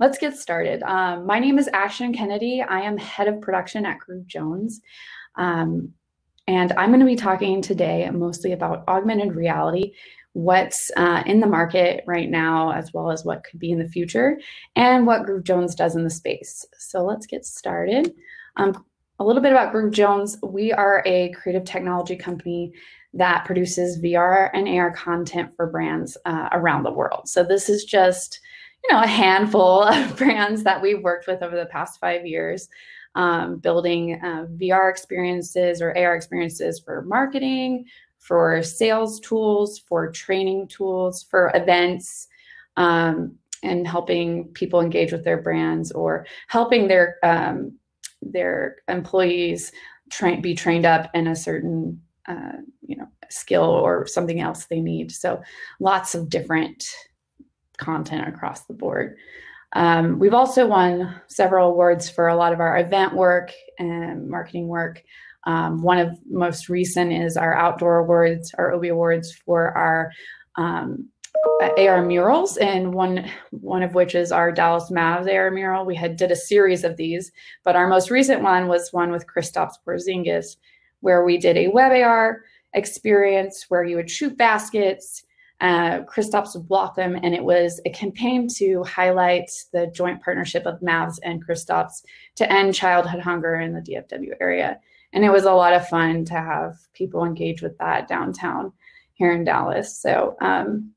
let's get started. My name is Ashton Kennedy. I am head of production at Groove Jones. And I'm going to be talking today mostly about augmented reality, what's in the market right now, as well as what could be in the future, and what Groove Jones does in the space. So let's get started. A little bit about Groove Jones. We are a creative technology company that produces VR and AR content for brands around the world. So this is just, a handful of brands that we've worked with over the past 5 years, building VR experiences or AR experiences for marketing, for sales tools, for training tools, for events, and helping people engage with their brands or helping their employees be trained up in a certain skill or something else they need. So lots of different content across the board. We've also won several awards for a lot of our event work and marketing work. One of most recent is our outdoor awards, our OBI awards for our AR murals, and one of which is our Dallas Mavs AR mural. We did a series of these, but our most recent one was one with Kristaps Porzingis, where we did a web AR experience where you would shoot baskets, Kristaps would block them, and it was a campaign to highlight the joint partnership of Mavs and Kristaps to end childhood hunger in the DFW area. And it was a lot of fun to have people engage with that downtown here in Dallas. So I'm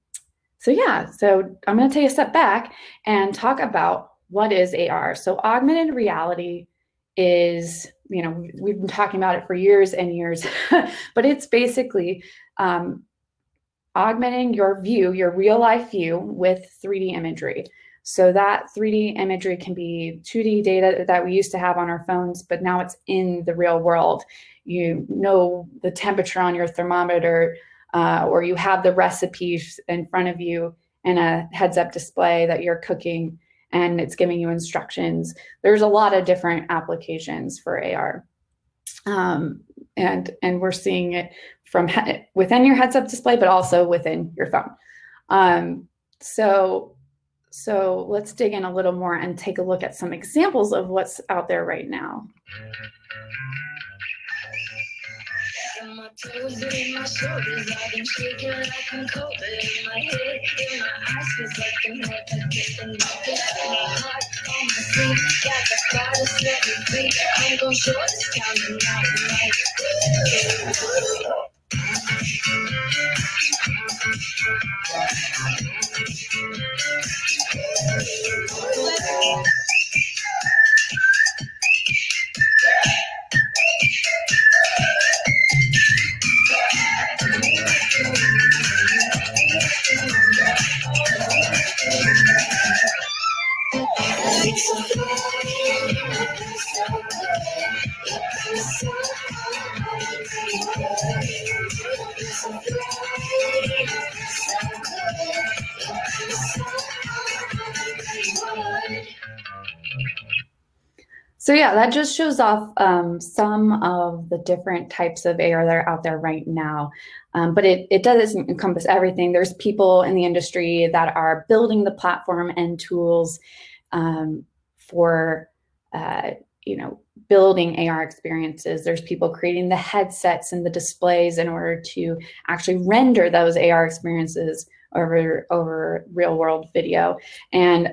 going to take a step back and talk about what is AR. So augmented reality is, we've been talking about it for years and years, but it's basically augmenting your view, your real life view, with 3D imagery. So that 3D imagery can be 2D data that we used to have on our phones, but now it's in the real world. You know the temperature on your thermometer, or you have the recipes in front of you in a heads-up display that you're cooking, and it's giving you instructions. There's a lot of different applications for AR. And we're seeing it from within your heads-up display, but also within your phone. So let's dig in a little more and take a look at some examples of what's out there right now. In my toes and in my shoulders, I've been shaking like I'm cold. In my head, in my eyes, feels like I'm never getting nothing. My heart on my sleeve, got the fire to set me free. I'm gon' show this town tonight. So yeah, that just shows off some of the different types of AR that are out there right now. But it doesn't encompass everything. There's people in the industry that are building the platform and tools for building AR experiences. There's people creating the headsets and the displays in order to actually render those AR experiences over real world video. And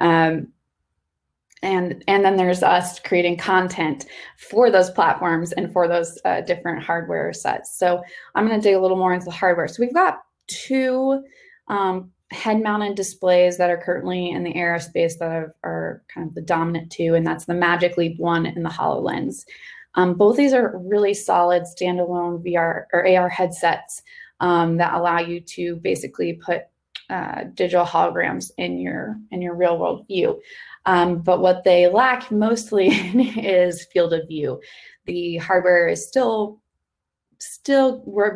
then there's us creating content for those platforms and for those different hardware sets. So I'm going to dig a little more into the hardware. So we've got two head-mounted displays that are currently in the AR space that are kind of the dominant two, and that's the Magic Leap 1 and the HoloLens. Both these are really solid standalone VR or AR headsets that allow you to basically put digital holograms in your real world view. But what they lack mostly is field of view. The hardware is still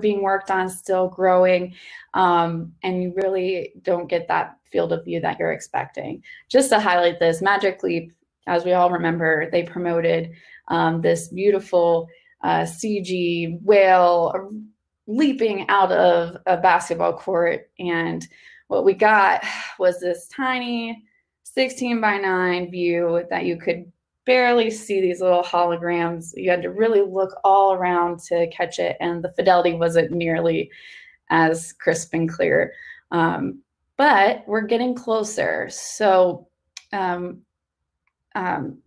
being worked on, still growing, and you really don't get that field of view that you're expecting. Just to highlight this, Magic Leap, as we all remember, they promoted this beautiful CG whale leaping out of a basketball court, and what we got was this tiny 16:9 view that you could barely see these little holograms. You had to really look all around to catch it, and the fidelity wasn't nearly as crisp and clear. But we're getting closer. So um, um,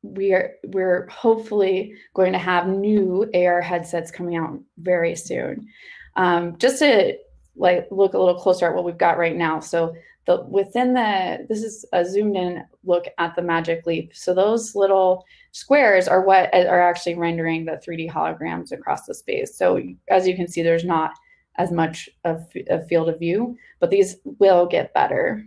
we're hopefully going to have new AR headsets coming out very soon. Just to like look a little closer at what we've got right now. So this is a zoomed in look at the Magic Leap. So those little squares are what are actually rendering the 3D holograms across the space. So as you can see, there's not as much of a field of view, but these will get better.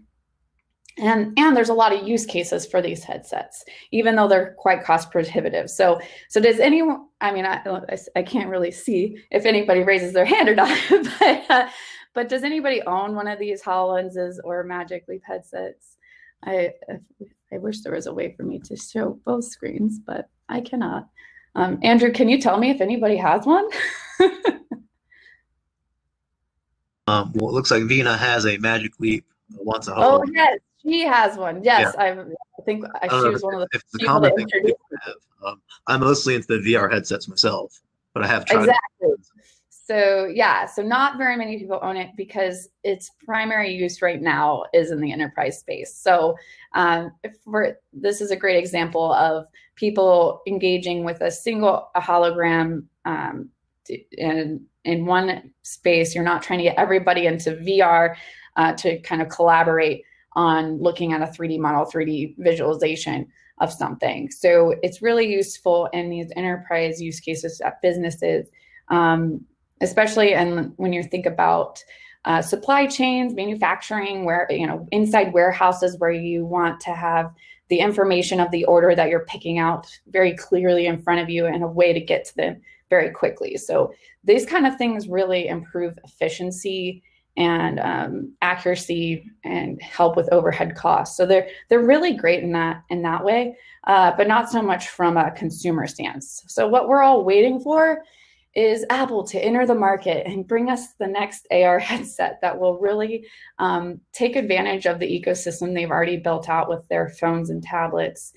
And there's a lot of use cases for these headsets, even though they're quite cost prohibitive. So does anyone, I mean, I can't really see if anybody raises their hand or not, but does anybody own one of these HoloLenses or Magic Leap headsets? I wish there was a way for me to show both screens, but I cannot. Andrew, can you tell me if anybody has one? Well, it looks like Vina has a Magic Leap once a Oh, hole. yes, she has one. Yes, Yeah. I think I don't she know was one of if the it's a people common that thing that introduced. people have. I'm mostly into the VR headsets myself, but I have tried it. Exactly. So yeah, so not very many people own it because its primary use right now is in the enterprise space. So this is a great example of people engaging with a hologram in one space. You're not trying to get everybody into VR to kind of collaborate on looking at a 3D model, 3D visualization of something. So it's really useful in these enterprise use cases at businesses, especially when you think about supply chains, manufacturing, where, inside warehouses where you want to have the information of the order that you're picking out very clearly in front of you and a way to get to them very quickly. So these kind of things really improve efficiency and accuracy and help with overhead costs. So they're really great in that way, but not so much from a consumer stance. So what we're all waiting for is Apple to enter the market and bring us the next AR headset that will really take advantage of the ecosystem they've already built out with their phones and tablets.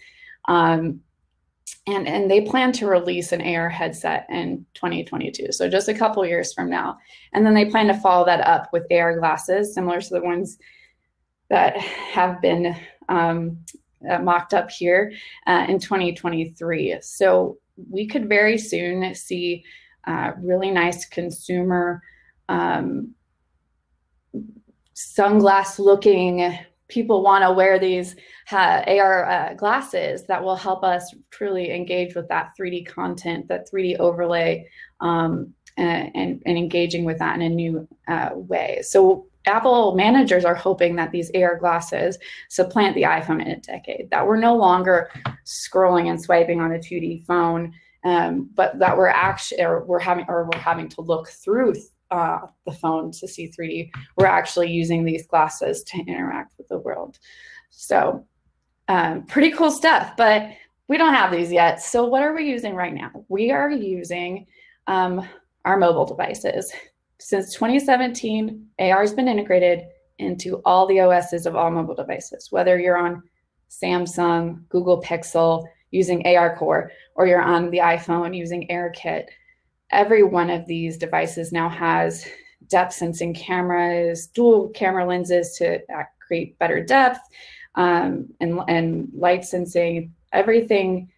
And they plan to release an AR headset in 2022, so just a couple years from now. And then they plan to follow that up with AR glasses, similar to the ones that have been mocked up here in 2023. So we could very soon see really nice consumer sunglass looking, people want to wear these AR glasses that will help us truly engage with that 3D content, that 3D overlay, and engaging with that in a new way. So Apple managers are hoping that these AR glasses supplant the iPhone in a decade, that we're no longer scrolling and swiping on a 2D phone, but that we're having to look through the phone to see 3D. We're actually using these glasses to interact with the world. So pretty cool stuff, but we don't have these yet. So what are we using right now? We are using our mobile devices. Since 2017, AR has been integrated into all the OSs of all mobile devices, whether you're on Samsung, Google Pixel using AR Core, or you're on the iPhone using AirKit. Every one of these devices now has depth sensing cameras, dual camera lenses to create better depth, and light sensing. Everything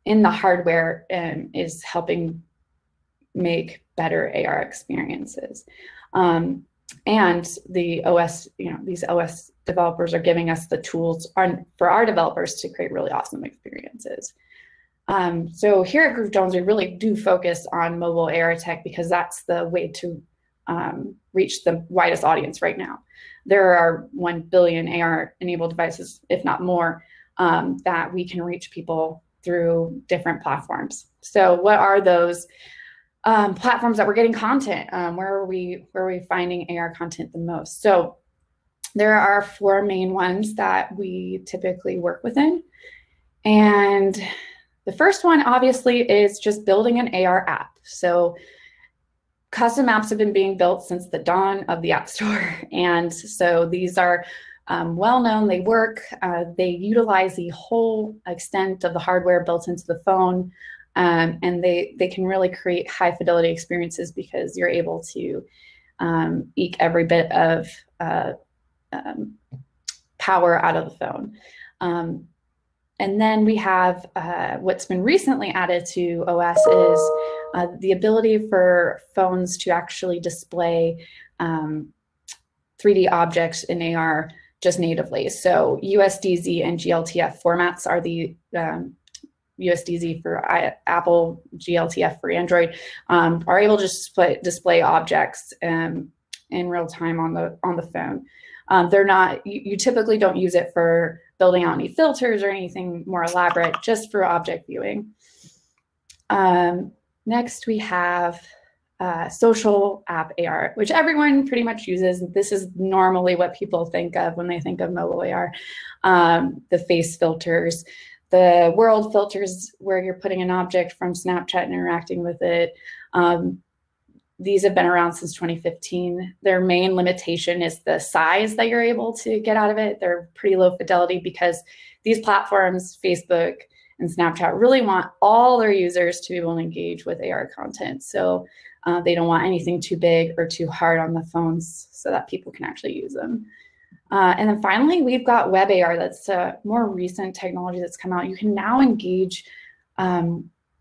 in the hardware is helping make better AR experiences. And the OS, these OS developers are giving us the tools for our developers to create really awesome experiences. So here at Groove Jones, we really do focus on mobile AR tech because that's the way to reach the widest audience right now. There are 1 billion AR-enabled devices, if not more, that we can reach people through different platforms. So what are those platforms that we're getting content? Where are we finding AR content the most? So there are 4 main ones that we typically work within. And the first one, obviously, is just building an AR app. So custom apps have been being built since the dawn of the App Store. And so these are well known. They work. They utilize the whole extent of the hardware built into the phone, and they can really create high fidelity experiences because you're able to eke every bit of power out of the phone. And then we have what's been recently added to OS is the ability for phones to actually display 3D objects in AR just natively. So USDZ and GLTF formats are the USDZ for Apple, GLTF for Android, are able to display objects in real time on the phone. They're not, you typically don't use it for building out any filters or anything more elaborate, just for object viewing. Next, we have social app AR, which everyone pretty much uses. This is normally what people think of when they think of mobile AR. The face filters, the world filters where you're putting an object from Snapchat and interacting with it. These have been around since 2015. Their main limitation is the size that you're able to get out of it. They're pretty low fidelity because these platforms, Facebook and Snapchat, really want all their users to be able to engage with AR content. So they don't want anything too big or too hard on the phones so that people can actually use them. And then finally, we've got web AR. That's a more recent technology that's come out. You can now engage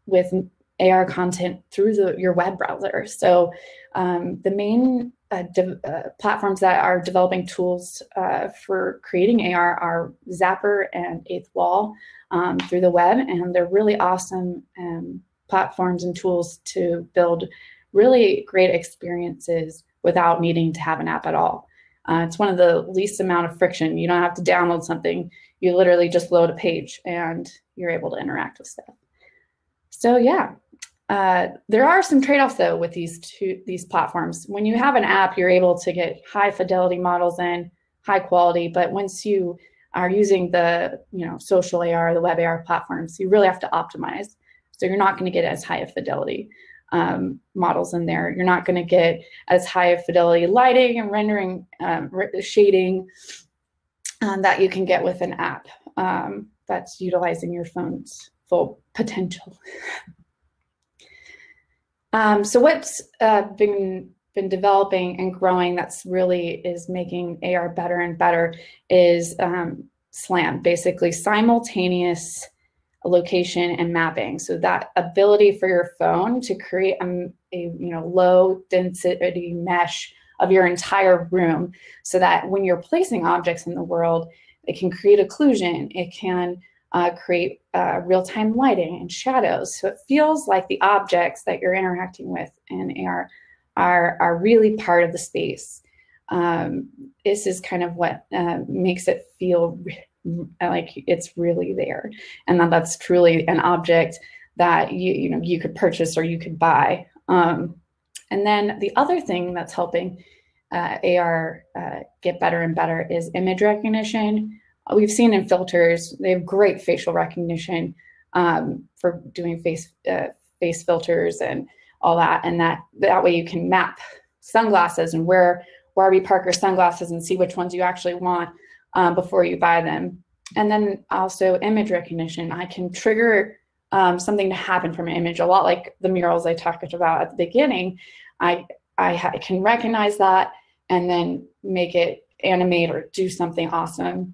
with AR content through your web browser. So the main platforms that are developing tools for creating AR are Zapper and Eighth Wall through the web, and they're really awesome platforms and tools to build really great experiences without needing to have an app at all. It's one of the least amount of friction. You don't have to download something. You literally just load a page and you're able to interact with stuff. So yeah. There are some trade-offs though with these platforms. When you have an app, you're able to get high fidelity models in, high quality, but once you are using the social AR, the web AR platforms, you really have to optimize. So you're not going to get as high a fidelity models in there. You're not going to get as high a fidelity lighting and rendering, shading that you can get with an app that's utilizing your phone's full potential. So what's been developing and growing that's really is making AR better and better is SLAM, basically simultaneous location and mapping. So that ability for your phone to create a low density mesh of your entire room, so that when you're placing objects in the world, it can create occlusion, it can create real-time lighting and shadows. So it feels like the objects that you're interacting with in AR are really part of the space. This is kind of what makes it feel like it's really there, and that's truly an object that you could purchase or you could buy. And then the other thing that's helping AR get better and better is image recognition. We've seen in filters, they have great facial recognition for doing face filters and all that. And that way you can map sunglasses and wear Warby Parker sunglasses and see which ones you actually want before you buy them. And then also image recognition. I can trigger something to happen from an image, a lot like the murals I talked about at the beginning. I can recognize that and then make it animate or do something awesome.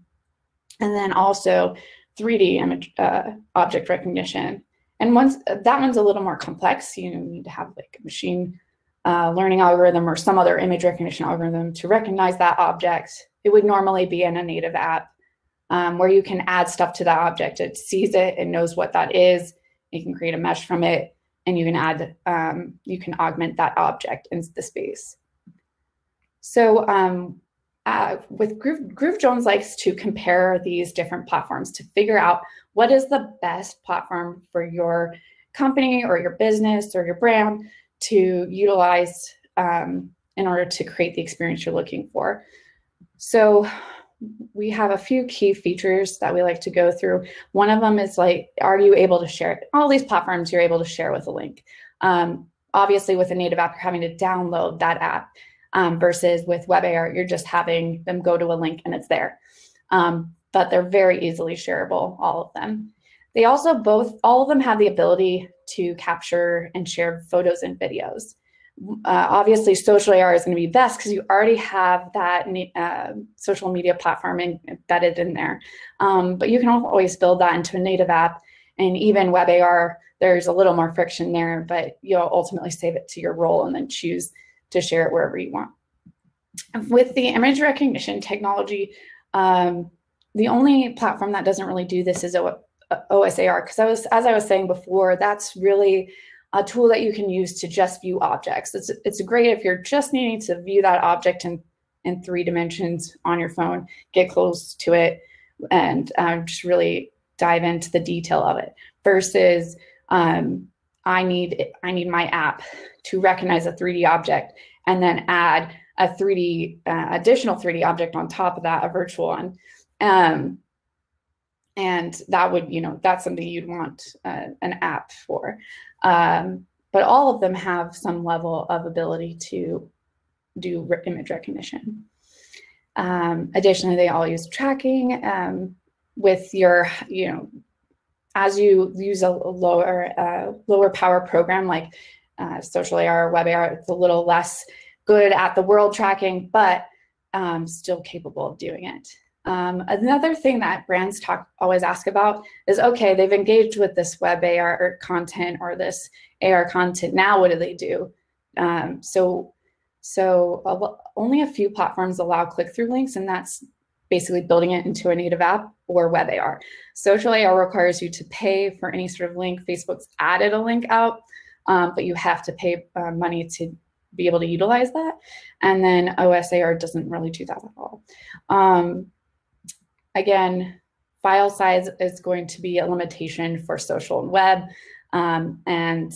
And then also 3D image object recognition. And that one's a little more complex. You need to have like a machine learning algorithm or some other image recognition algorithm to recognize that object. It would normally be in a native app where you can add stuff to that object. It sees it, it knows what that is. You can create a mesh from it, and you can add, you can augment that object into the space. So with Groove Jones likes to compare these different platforms to figure out what is the best platform for your company or your business or your brand to utilize in order to create the experience you're looking for. So we have a few key features that we like to go through. One of them is like, are you able to share it? All these platforms you're able to share with a link. Obviously with a native app, you're having to download that app versus with web AR, you're just having them go to a link and it's there. but they're very easily shareable, all of them. They also all of them have the ability to capture and share photos and videos. Obviously, social AR is going to be best because you already have that social media platform embedded in there. But you can always build that into a native app, and even web AR, there's a little more friction there, but you'll ultimately save it to your role and then choose to share it wherever you want. With the image recognition technology, the only platform that doesn't really do this is OSAR, because as I was saying before, that's really a tool that you can use to just view objects. It's great if you're just needing to view that object in 3 dimensions on your phone, get close to it, and just really dive into the detail of it. Versus, I need my app to recognize a 3D object and then add a additional 3D object on top of that, a virtual one. And that would, that's something you'd want an app for. But all of them have some level of ability to do image recognition. Additionally, they all use tracking with your, as you use a lower power program like social AR or web AR, it's a little less good at the world tracking, but still capable of doing it. Another thing that brands always ask about is, okay, they've engaged with this web AR content or this AR content. Now, what do they do? So only a few platforms allow click-through links, and that's basically building it into a native app or web AR. Social AR requires you to pay for any sort of link. Facebook's added a link out, but you have to pay money to be able to utilize that. And then OSAR doesn't really do that at all. Again, file size is going to be a limitation for social and web, and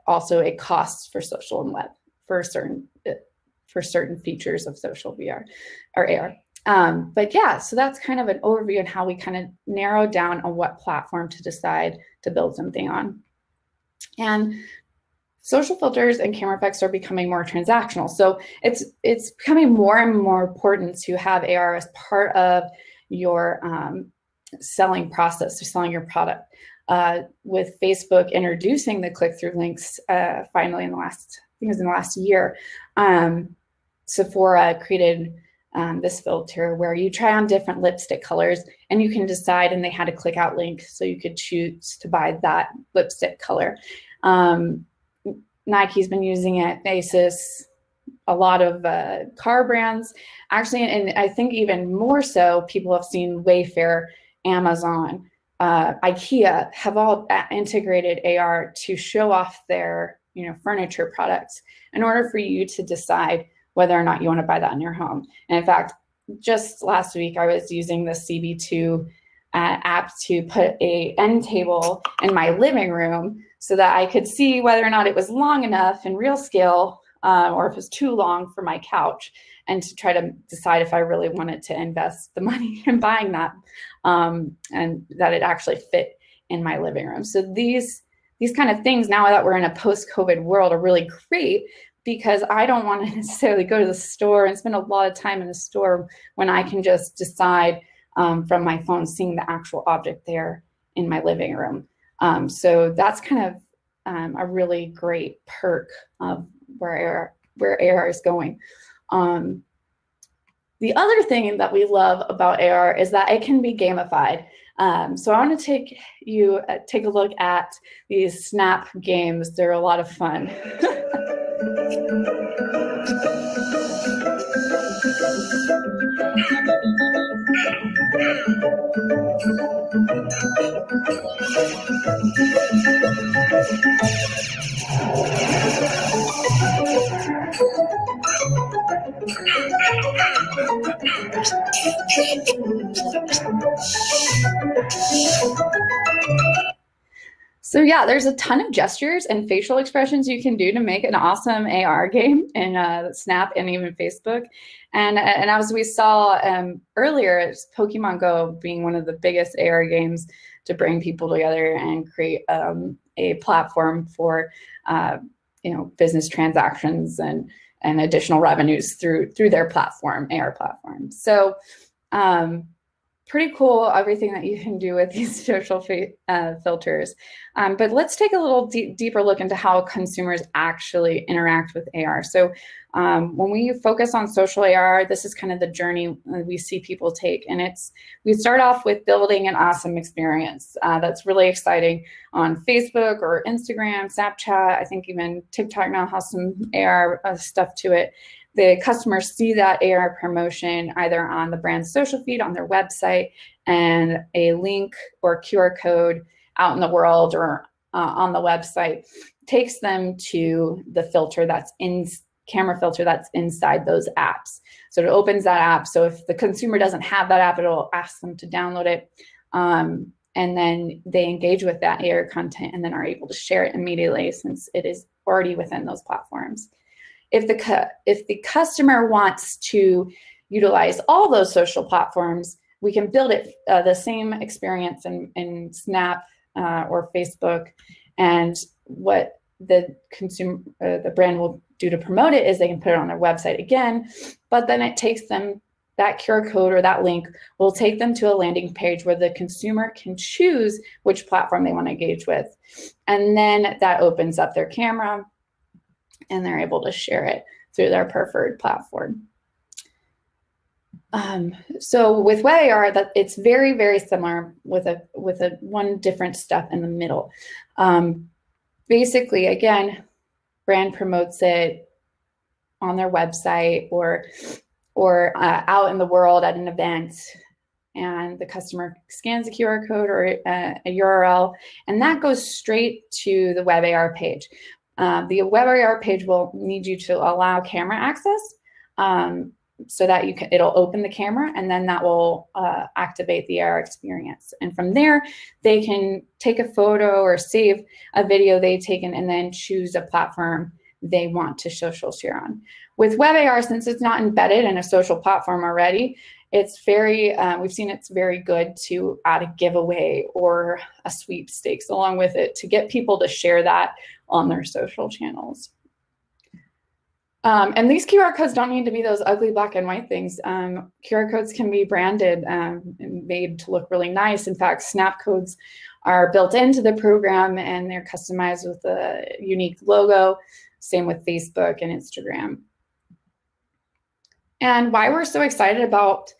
also it costs for social and web for certain features of social VR or AR. But yeah, so that's kind of an overview on how we kind of narrow down on what platform to decide to build something on. And social filters and camera effects are becoming more transactional. So it's becoming more and more important to have AR as part of your selling process, or selling your product. With Facebook introducing the click-through links finally in the last year, Sephora created this filter where you try on different lipstick colors and you can decide, and they had a click out link so you could choose to buy that lipstick color. Nike's been using it, Asus, a lot of car brands. Actually, and I think even more so, people have seen Wayfair, Amazon, IKEA have all integrated AR to show off their furniture products in order for you to decide whether or not you want to buy that in your home. And in fact, just last week, I was using the CB2 app to put a end table in my living room so that I could see whether or not it was long enough in real scale or if it was too long for my couch, and to try to decide if I really wanted to invest the money in buying that, and that it actually fit in my living room. So these kind of things, now that we're in a post-COVID world, are really great, because I don't want to necessarily go to the store and spend a lot of time in the store when I can just decide from my phone, seeing the actual object there in my living room. So that's kind of a really great perk of where AR is going. The other thing that we love about AR is that it can be gamified. So I want to take a look at these Snap games. They're a lot of fun. So yeah, there's a ton of gestures and facial expressions you can do to make an awesome AR game in Snap and even Facebook. And as we saw earlier, it's Pokemon Go being one of the biggest AR games to bring people together and create a platform for business transactions and additional revenues through their platform, AR platform. So Pretty cool, everything that you can do with these social filters. But let's take a little deeper look into how consumers actually interact with AR. So when we focus on social AR, this is kind of the journey we see people take. And we start off with building an awesome experience that's really exciting on Facebook or Instagram, Snapchat. I think even TikTok now has some AR stuff to it. The customers see that AR promotion either on the brand's social feed, on their website, and a link or QR code out in the world or on the website takes them to the filter camera filter that's inside those apps. So it opens that app. So if the consumer doesn't have that app, it'll ask them to download it. And then they engage with that AR content and then are able to share it immediately since it is already within those platforms. If the customer wants to utilize all those social platforms, we can build it the same experience in Snap or Facebook. And what the brand will do to promote it is they can put it on their website again, but then it takes them, that QR code or that link will take them to a landing page where the consumer can choose which platform they want to engage with. And then that opens up their camera and they're able to share it through their preferred platform. So with web AR, that it's very, very similar with a one different step in the middle. Basically, again, brand promotes it on their website or out in the world at an event, and the customer scans a QR code or a URL, and that goes straight to the web AR page. The web AR page will need you to allow camera access so that it'll open the camera, and then that will activate the AR experience. And from there, they can take a photo or save a video they've taken and then choose a platform they want to social share on. With web AR, since it's not embedded in a social platform already, it's very, we've seen it's very good to add a giveaway or a sweepstakes along with it to get people to share that on their social channels. And these QR codes don't need to be those ugly black and white things. QR codes can be branded and made to look really nice. In fact, Snap codes are built into the program and they're customized with a unique logo. Same with Facebook and Instagram. And why we're so excited about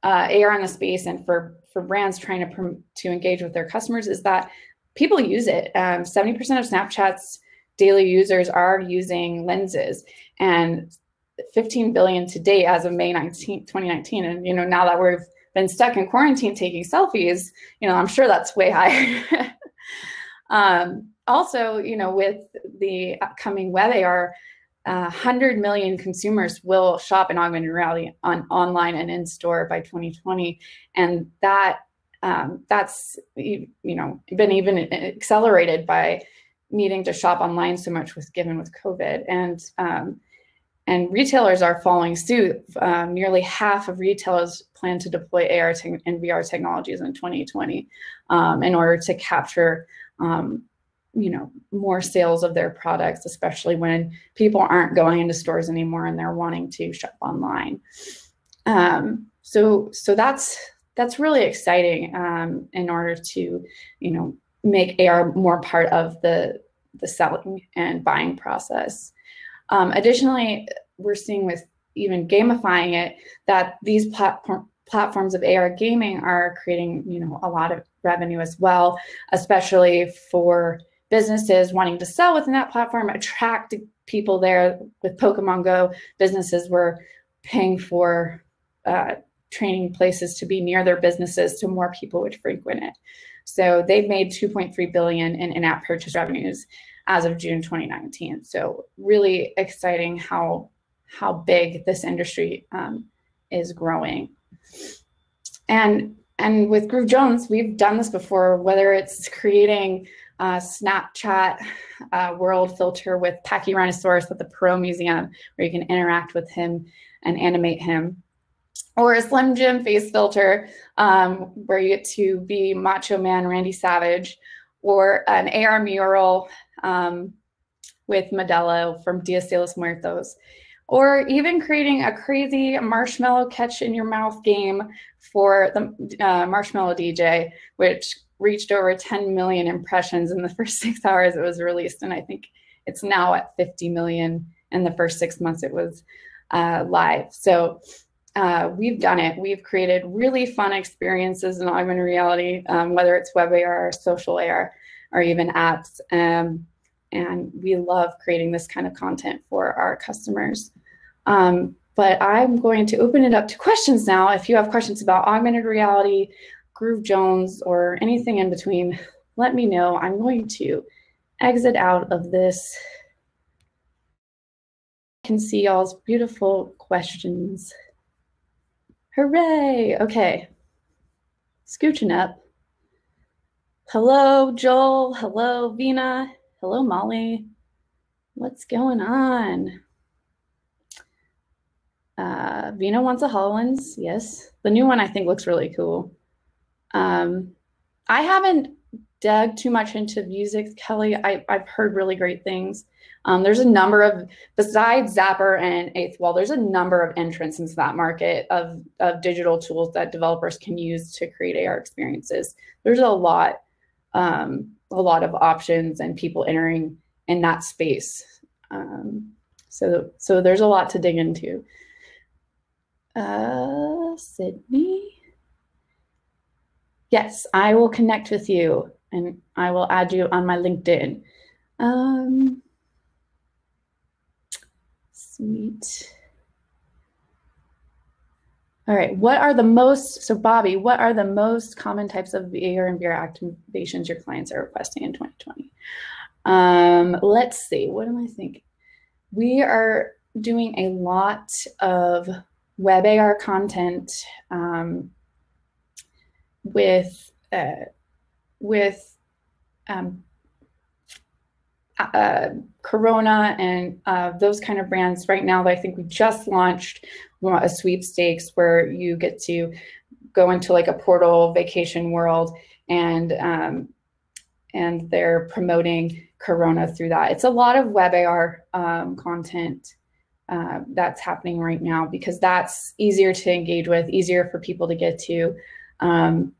AR in the space and for brands trying to engage with their customers is that people use it. 70% of Snapchat's daily users are using lenses, and 15 billion to date as of May 19th, 2019. And now that we've been stuck in quarantine taking selfies, I'm sure that's way higher. Also, with the upcoming web AR, 100 million consumers will shop in augmented reality online and in store by 2020, and that's been even accelerated by needing to shop online so much given with COVID, and retailers are following suit. Nearly half of retailers plan to deploy AR and VR technologies in 2020 in order to capture more sales of their products, especially when people aren't going into stores anymore and they're wanting to shop online. So that's really exciting in order to, make AR more part of the selling and buying process. Additionally, we're seeing with even gamifying it that these platforms of AR gaming are creating, a lot of revenue as well, especially for businesses wanting to sell within that platform, attract people there. With Pokemon Go, businesses were paying for training places to be near their businesses so more people would frequent it. So they've made 2.3 billion in in-app purchase revenues as of June 2019. So really exciting how big this industry is growing. And with Groove Jones, we've done this before, whether it's creating a Snapchat world filter with Pachyrhinosaurus at the Perot Museum, where you can interact with him and animate him, or a Slim Jim face filter where you get to be Macho Man Randy Savage, or an AR mural with Modelo from Dias de los Muertos, or even creating a crazy marshmallow catch in your mouth game for the Marshmallow DJ, which reached over 10 million impressions in the first 6 hours it was released. And I think it's now at 50 million in the first 6 months it was live. So we've done it. We've created really fun experiences in augmented reality, whether it's web AR, social AR, or even apps. And we love creating this kind of content for our customers. But I'm going to open it up to questions now. If you have questions about augmented reality, Groove Jones, or anything in between, let me know. I'm going to exit out of this. I can see y'all's beautiful questions. Hooray! Okay. Scooching up. Hello, Joel. Hello, Vina. Hello, Molly. What's going on? Vina wants a HoloLens. Yes. The new one I think looks really cool. I haven't dug too much into music, Kelly. I've heard really great things. There's a number of, besides Zapper and Eighth Wall, there's a number of entrants into that market of digital tools that developers can use to create AR experiences. There's a lot of options and people entering in that space. So there's a lot to dig into. Sydney. Yes, I will connect with you and I will add you on my LinkedIn. Sweet. All right, so Bobby, what are the most common types of AR and VR activations your clients are requesting in 2020? Let's see, what am I thinking? We are doing a lot of web AR content with Corona and those kind of brands. Right now, I think we just launched a sweepstakes where you get to go into like a portal vacation world, and they're promoting Corona through that. It's a lot of web AR content that's happening right now because that's easier to engage with, easier for people to get to. I'm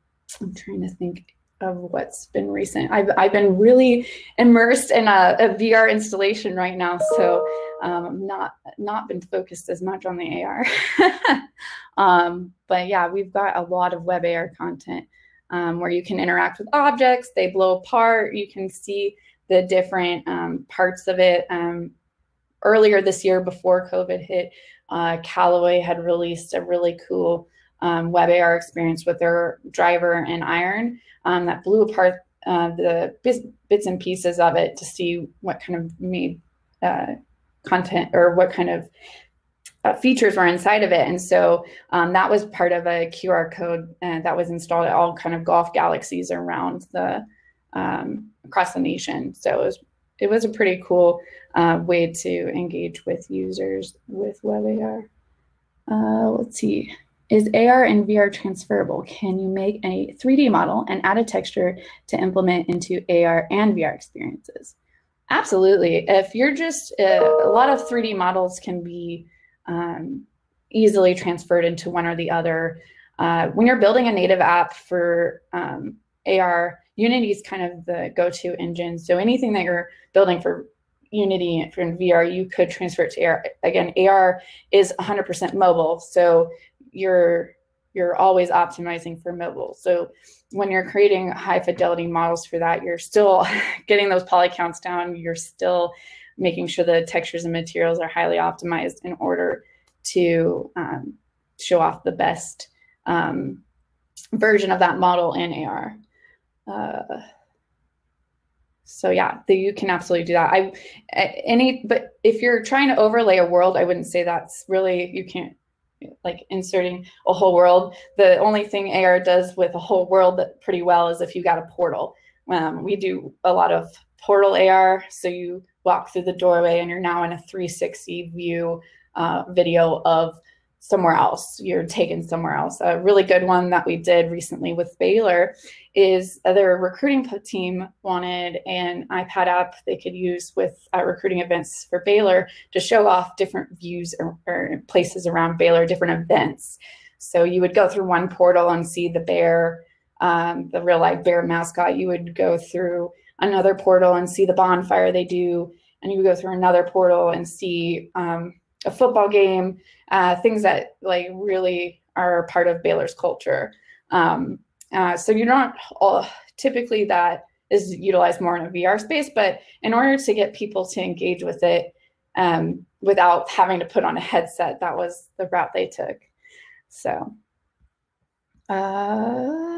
trying to think of what's been recent. I've been really immersed in a VR installation right now, so not been focused as much on the AR. But yeah, we've got a lot of web AR content where you can interact with objects, they blow apart, you can see the different parts of it. Earlier this year, before COVID hit, Callaway had released a really cool web AR experience with their driver and iron that blew apart the bits and pieces of it to see what kind of made content or what kind of features were inside of it. And so that was part of a QR code that was installed at all kind of golf galaxies around the across the nation. So it was a pretty cool way to engage with users with web AR. Let's see. Is AR and VR transferable? Can you make a 3D model and add a texture to implement into AR and VR experiences? Absolutely. If you're just, a lot of 3D models can be easily transferred into one or the other. When you're building a native app for AR, Unity is kind of the go-to engine. So anything that you're building for Unity for VR, you could transfer it to AR. Again, AR is 100% mobile, so you're always optimizing for mobile. So when you're creating high fidelity models for that, you're still getting those poly counts down. You're still making sure the textures and materials are highly optimized in order to show off the best version of that model in AR. So yeah, you can absolutely do that. But if you're trying to overlay a world, I wouldn't say that's really, you can't, like inserting a whole world. The only thing AR does with a whole world pretty well is if you got a portal. We do a lot of portal AR. So you walk through the doorway and you're now in a 360 view video of somewhere else. You're taken somewhere else. A really good one that we did recently with Baylor is their recruiting team wanted an iPad app they could use with recruiting events for Baylor to show off different views or places around Baylor, different events. So you would go through one portal and see the bear, the real life bear mascot. You would go through another portal and see the bonfire they do. And you would go through another portal and see a football game, things that like really are part of Baylor's culture. So you're not typically that is utilized more in a VR space, but in order to get people to engage with it without having to put on a headset, that was the route they took. So,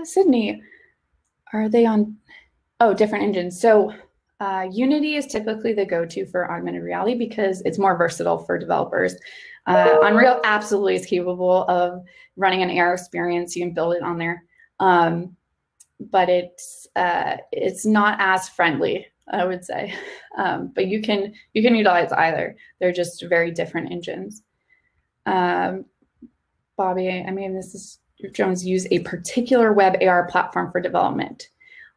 Sydney, are they on? Oh, different engines. So Unity is typically the go-to for augmented reality because it's more versatile for developers. Unreal absolutely is capable of running an AR experience. You can build it on there, but it's not as friendly, I would say. But you can utilize either. They're just very different engines. Bobby, I mean, this is Jones use a particular web AR platform for development.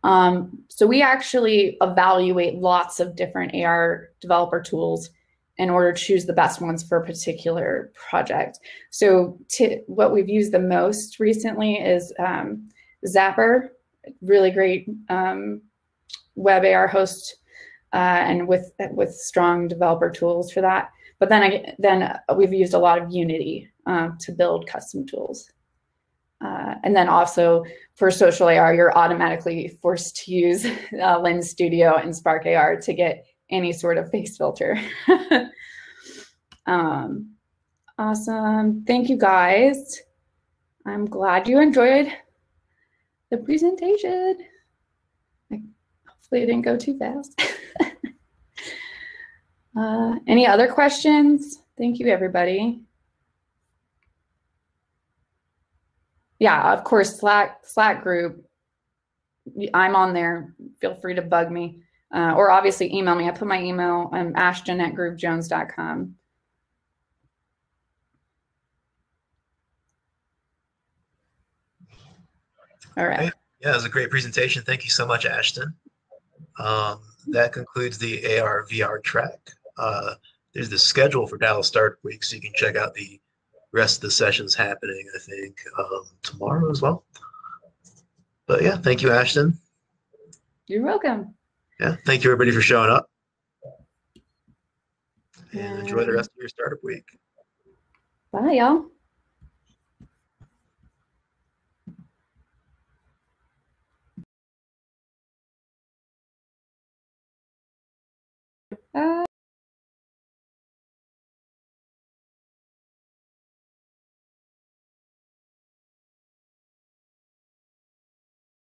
So we actually evaluate lots of different AR developer tools in order to choose the best ones for a particular project. So what we've used the most recently is Zapper, really great web AR host, and with strong developer tools for that. But then we've used a lot of Unity to build custom tools. And then also for social AR, you're automatically forced to use Lens Studio and Spark AR to get any sort of face filter. Awesome. Thank you, guys. I'm glad you enjoyed the presentation. Hopefully it didn't go too fast. Any other questions? Thank you, everybody. Yeah, of course, Slack group. I'm on there. Feel free to bug me. Or obviously email me. I put my email, ashton@groovejones.com. All right. Yeah, it was a great presentation. Thank you so much, Ashton. That concludes the AR VR track. There's the schedule for Dallas Startup Week, so you can check out the rest of the sessions happening, I think, tomorrow as well. But yeah, thank you, Ashton. You're welcome. Yeah, thank you, everybody, for showing up. And enjoy the rest of your startup week. Bye, y'all.